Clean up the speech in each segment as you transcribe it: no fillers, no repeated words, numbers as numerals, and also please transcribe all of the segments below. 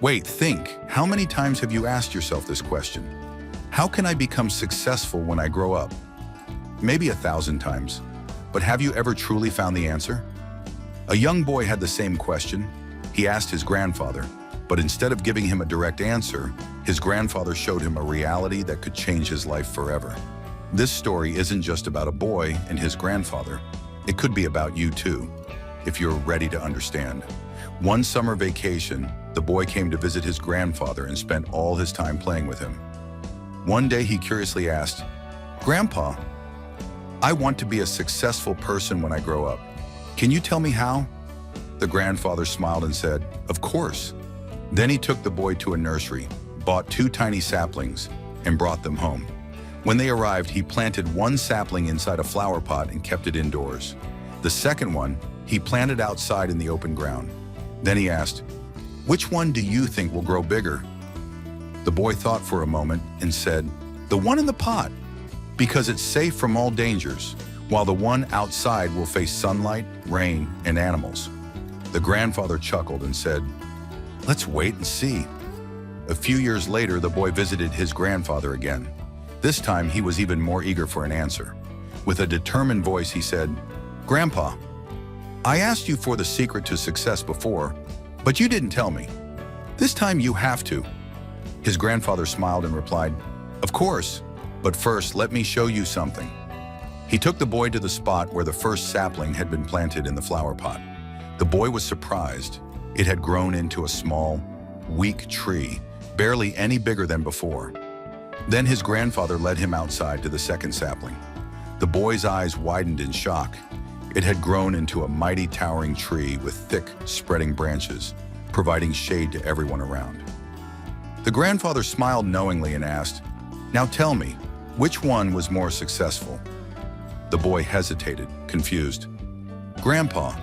Wait, think. How many times have you asked yourself this question? How can I become successful when I grow up? Maybe 1,000 times. But have you ever truly found the answer? A young boy had the same question. He asked his grandfather, but instead of giving him a direct answer, his grandfather showed him a reality that could change his life forever. This story isn't just about a boy and his grandfather. It could be about you too, if you're ready to understand. One summer vacation, the boy came to visit his grandfather and spent all his time playing with him. One day he curiously asked, "Grandpa, I want to be a successful person when I grow up. Can you tell me how?" The grandfather smiled and said, "Of course." Then he took the boy to a nursery, bought 2 tiny saplings, and brought them home. When they arrived, he planted one sapling inside a flower pot and kept it indoors. The second one, he planted outside in the open ground. Then he asked, "Which one do you think will grow bigger?" The boy thought for a moment and said, "The one in the pot, because it's safe from all dangers, while the one outside will face sunlight, rain, and animals." The grandfather chuckled and said, "Let's wait and see." A few years later, the boy visited his grandfather again. This time, he was even more eager for an answer. With a determined voice, he said, "Grandpa, I asked you for the secret to success before, but you didn't tell me. This time you have to." His grandfather smiled and replied, "Of course, but first let me show you something." He took the boy to the spot where the first sapling had been planted in the flower pot. The boy was surprised. It had grown into a small, weak tree, barely any bigger than before. Then his grandfather led him outside to the second sapling. The boy's eyes widened in shock. It had grown into a mighty towering tree with thick, spreading branches, providing shade to everyone around. The grandfather smiled knowingly and asked, "Now tell me, which one was more successful?" The boy hesitated, confused. "Grandpa,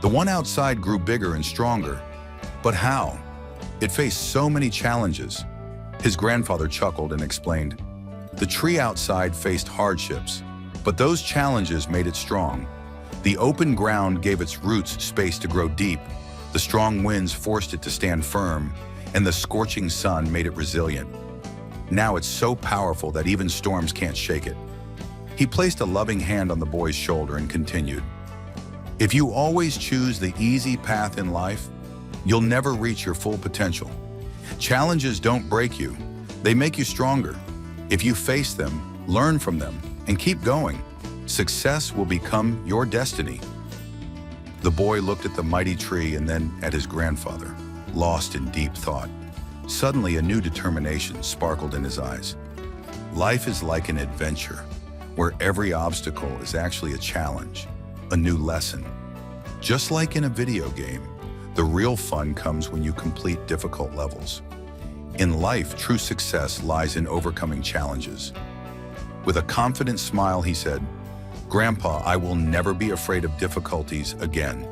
the one outside grew bigger and stronger. But how? It faced so many challenges." His grandfather chuckled and explained, "The tree outside faced hardships, but those challenges made it strong. The open ground gave its roots space to grow deep, the strong winds forced it to stand firm, and the scorching sun made it resilient. Now it's so powerful that even storms can't shake it." He placed a loving hand on the boy's shoulder and continued, "If you always choose the easy path in life, you'll never reach your full potential. Challenges don't break you, they make you stronger. If you face them, learn from them, and keep going, success will become your destiny." The boy looked at the mighty tree and then at his grandfather, lost in deep thought. Suddenly, a new determination sparkled in his eyes. Life is like an adventure, where every obstacle is actually a challenge, a new lesson. Just like in a video game, the real fun comes when you complete difficult levels. In life, true success lies in overcoming challenges. With a confident smile, he said, "Grandpa, I will never be afraid of difficulties again.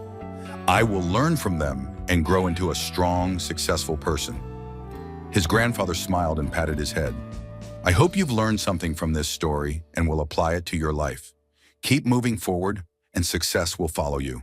I will learn from them and grow into a strong, successful person." His grandfather smiled and patted his head. "I hope you've learned something from this story and will apply it to your life. Keep moving forward, and success will follow you."